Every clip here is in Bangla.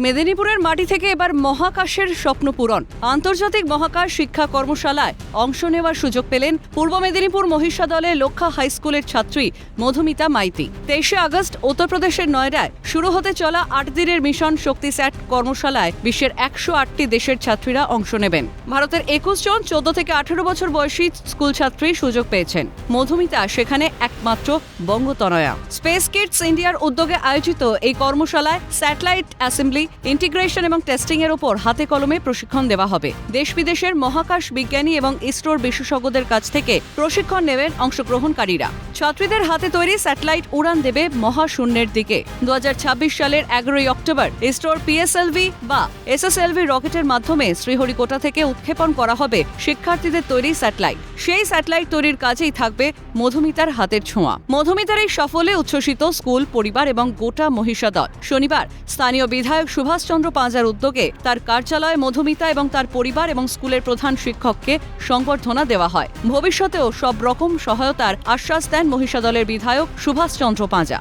মেদিনীপুরের মাটি থেকে এবার মহাকাশের স্বপ্ন পূরণ। আন্তর্জাতিক মহাকাশ শিক্ষা কর্মশালায় অংশ নেওয়ার সুযোগ পেলেন পূর্ব মেদিনীপুর মহিষাদলের লক্ষা হাই স্কুলের ছাত্রী মধুমিতা মাইতি। 23 আগস্ট উত্তরপ্রদেশের নয়ডায় শুরু হতে চলা 8 দিনের মিশন শক্তিস্যাট কর্মশালায় বিশ্বের 108টি দেশের ছাত্রীরা অংশ নেবেন। ভারতের 21 জন 14 থেকে 18 বছর বয়সী স্কুল ছাত্রী সুযোগ পেয়েছেন। মধুমিতা সেখানে একমাত্র বঙ্গতনয়া। স্পেস কিডস ইন্ডিয়ার উদ্যোগে আয়োজিত এই কর্মশালায় স্যাটেলাইট অ্যাসেম্বলি, ইন্টিগ্রেশন এবং টেস্টিং এর উপর হাতে কলমে প্রশিক্ষণ দেওয়া হবে। দেশ বিদেশের মহাকাশ বিজ্ঞানী এবং ইসরোর বিশেষজ্ঞদের কাছ থেকে প্রশিক্ষণ নেবেন অংশগ্রহণকারীরা। ছাত্রীদের হাতে তৈরি স্যাটেলাইট উড়ান দেবে মহাশূন্যের দিকে। 2026 সালের 11 অক্টোবর ইসরোর পিএসএলভি বা এসএসএলভি রকেটের মাধ্যমে শ্রীহরিকোটা থেকে উৎক্ষেপণ করা হবে শিক্ষার্থীদের তৈরি স্যাটেলাইট। সেই স্যাটেলাইট তৈরির কাজেই থাকবে মধুমিতার হাতের ছোঁয়া। মধুমিতার এই সাফল্যে উচ্ছ্বসিত স্কুল, পরিবার এবং গোটা মহিষাদল। শনিবার স্থানীয় বিধায়ক সুভাষচন্দ্র পাঁজার উদ্যোগে তার কার্যালয়ে মধুমিতা এবং তার পরিবার এবং স্কুলের প্রধান শিক্ষককে সংবর্ধনা দেওয়া হয়। ভবিষ্যতেও সব রকম সহায়তার আশ্বাস দেন মহিষাদলের বিধায়ক সুভাষচন্দ্র পাঁজা।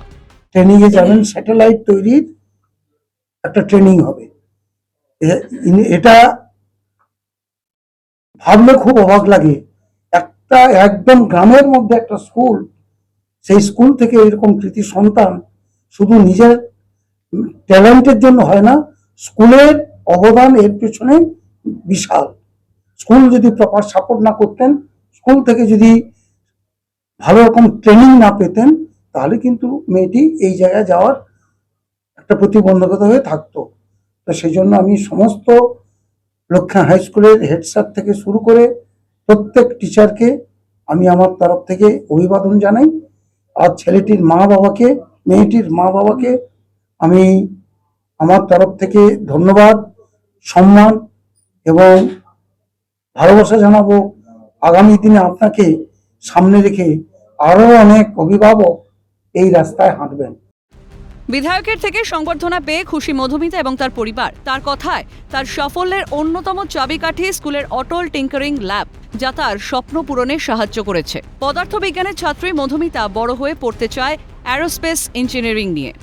ট্রেনিং এ যাবেন, স্যাটেলাইট তৈরির একটা ট্রেনিং হবে। এটা ভাবলে খুব অবাক লাগে, একটা একদম গ্রামের মধ্যে একটা স্কুল, সেই স্কুল থেকে এরকম কৃতি সন্তান শুধু নিজের ট্যালেন্টের জন্য হয় না, স্কুলের অবদান এর পেছনে বিশাল। স্কুল যদি প্রপার সাপোর্ট না করতেন, স্কুল থেকে যদি ভালো রকম ট্রেনিং না পেতেন, তাহলে কিন্তু মেয়েটি এই জায়গায় যাওয়ার একটা প্রতিবন্ধকতা হয়ে থাকতো। তো সেই জন্য আমি সমস্ত লক্ষা হাই স্কুলের হেড স্যার থেকে শুরু করে প্রত্যেক টিচারকে আমি আমার তরফ থেকে অভিবাদন জানাই। আর ছেলেটির মা বাবাকে, মেয়েটির মা বাবাকে আমি আমার তরফ থেকে ধন্যবাদ, সম্মান এবং ভালোবাসা জানাবো। আগামী দিনে আপনাকে সামনে রেখে আরো অনেক অভিভাবক এই রাস্তায় হাঁটবেন। বিধায়কের থেকে সংবর্ধনা পেয়ে খুশি মধুমিতা এবং তার পরিবার। তার কথায়, তার সাফল্যের অন্যতম চাবিকাঠি স্কুলের অটল টিঙ্কারিং ল্যাব, যা তার স্বপ্ন পূরণে সাহায্য করেছে। পদার্থবিজ্ঞানের ছাত্রী মধুমিতা বড় হয়ে পড়তে চায় অ্যারোস্পেস ইঞ্জিনিয়ারিং নিয়ে।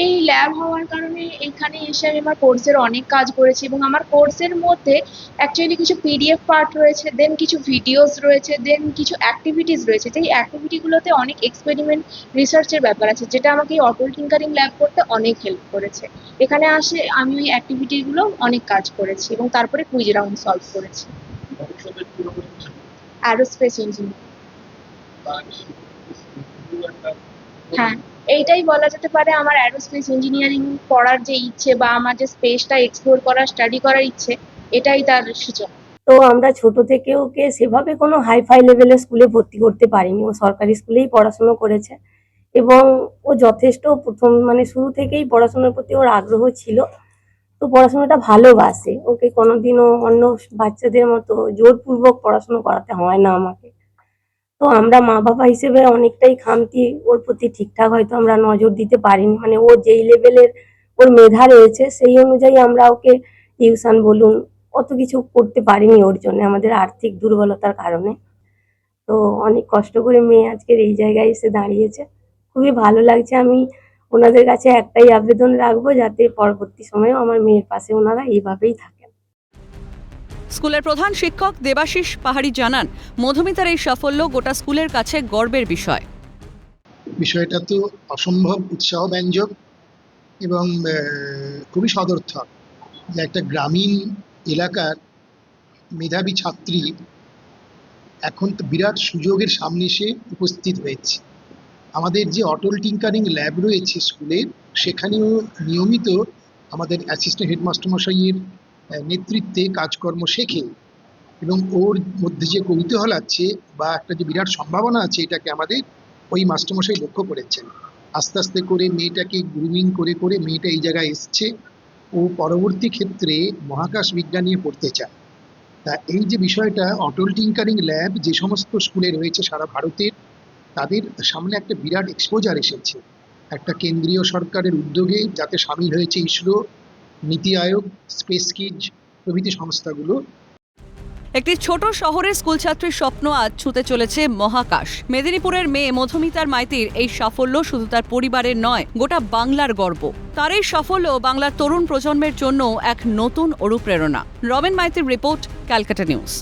এই ল্যাব হওয়ার কারণে এখানে এসে আমি আমার কোর্সের অনেক কাজ করেছি এবং আমার কোর্সের মধ্যে অ্যাকচুয়ালি কিছু পিডিএফ পার্ট রয়েছে, দেন কিছু ভিডিওস রয়েছে, দেন কিছু অ্যাক্টিভিটিস রয়েছে। যেই অ্যাক্টিভিটিগুলোতে অনেক এক্সপেরিমেন্ট, রিসার্চের ব্যাপার আছে, যেটা আমাকে এই অটল টিঙ্কারিং ল্যাব করতে অনেক হেল্প করেছে। এখানে আসে আমি ওই অ্যাক্টিভিটিগুলো অনেক কাজ করেছি এবং তারপরে কুইজ রাউন্ড সলভ করেছি। অ্যারোস্পেস ইঞ্জিনিয়ারিং, হ্যাঁ, এইটাই বলা যেতে পারে আমার অ্যারোস্পেস ইঞ্জিনিয়ারিং পড়ার যে ইচ্ছে বা আমার যে স্পেসটা এক্সপ্লোর করার, স্টাডি করার ইচ্ছে, এটাই তার সূচনা। তো আমরা ছোট থেকে ওকে সেভাবে কোনো হাইফাই লেভেলের স্কুলে ভর্তি করতে পারিনি। ও সরকারি স্কুলেই পড়াশুনো করেছে এবং ও যথেষ্ট শুরু থেকেই পড়াশোনার প্রতি ওর আগ্রহ ছিল। তো পড়াশোনাটা ভালোবাসে। ওকে কোনোদিনও অন্য বাচ্চাদের মতো জোরপূর্বক পড়াশুনো করাতে হয় না আমাকে। তো আমরা মা বাবা হিসেবে অনেকটাই খামতি ওর প্রতি ঠিকঠাক হয়তো আমরা নজর দিতে পারিনি। ও যেই লেভেলের ওর মেধা রয়েছে সেই অনুযায়ী আমরা ওকে টিউশন বলুন অত কিছু করতে পারিনি ওর জন্য, আমাদের আর্থিক দুর্বলতার কারণে। তো অনেক কষ্ট করে মেয়ে আজকের এই জায়গায় এসে দাঁড়িয়েছে, খুবই ভালো লাগছে। আমি ওনাদের কাছে একটাই আবেদন রাখবো, যাতে পরবর্তী সময়েও আমার মেয়ের পাশে ওনারা এইভাবেই থাকেন। স্কুলের প্রধান শিক্ষক দেবাশিস পাহাড়ি জানান, মধুমিতার এই সাফল্য গোটা স্কুলের কাছে গর্বের বিষয়। বিষয়টা তো অসম্ভব উৎসাহব্যঞ্জক এবং খুবই সদর্থক যে একটা গ্রামীণ এলাকার মেধাবী ছাত্রী এখন তো বিরাট সুযোগের সামনে এসে উপস্থিত হয়েছে। আমাদের যে অটল টিঙ্কারিং ল্যাব রয়েছে স্কুলে, সেখানেও নিয়মিত আমাদের অ্যাসিস্ট্যান্ট হেডমাস্টার মশাইয়ের নেতৃত্বে কাজকর্ম শেখে এবং ওর মধ্যে যে কৌতূহল আছে বা একটা যে বিরাট সম্ভাবনা আছে, এটাকে আমাদের ওই মাস্টারমশাই লক্ষ্য করেছেন। আস্তে আস্তে করে মেয়েটাকে গ্রুমিং করে করে মেয়েটা এই জায়গায় এসছে। ও পরবর্তী ক্ষেত্রে মহাকাশ বিজ্ঞান নিয়ে পড়তে চায়। তা এই যে বিষয়টা, অটল টিঙ্কারিং ল্যাব যে সমস্ত স্কুলে রয়েছে সারা ভারতের, তাদের সামনে একটা বিরাট এক্সপোজার এসেছে একটা কেন্দ্রীয় সরকারের উদ্যোগে, যাতে সামিল হয়েছে ইসরো, নীতি আয়োগ, স্পেস কিডস প্রভৃতি সংস্থাগুলো। একটি ছোট শহরের স্কুল ছাত্রীর স্বপ্ন আজ ছুঁতে চলেছে মহাকাশ। মেদিনীপুরের মেয়ে মধুমিতার মাইতির এই সাফল্য শুধু তার পরিবারের নয়, গোটা বাংলার গর্ব। তার এই সাফল্য বাংলার তরুণ প্রজন্মের জন্য এক নতুন অনুপ্রেরণা। রমেন মাইতির রিপোর্ট, ক্যালকাটা নিউজ।